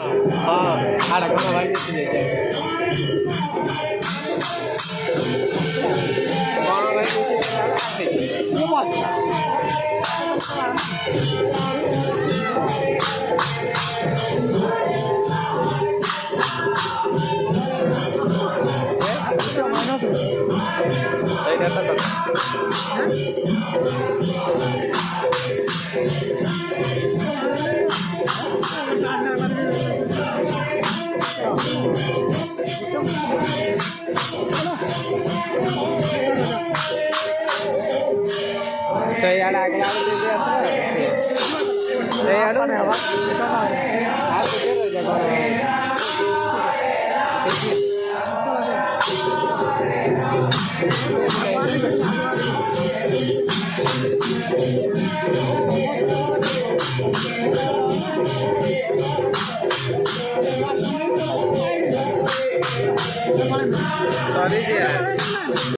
હા આડા ઘણા વાગી સુધી Saya ada kenapa dia saya ada nih apa aku kira jago sorry dia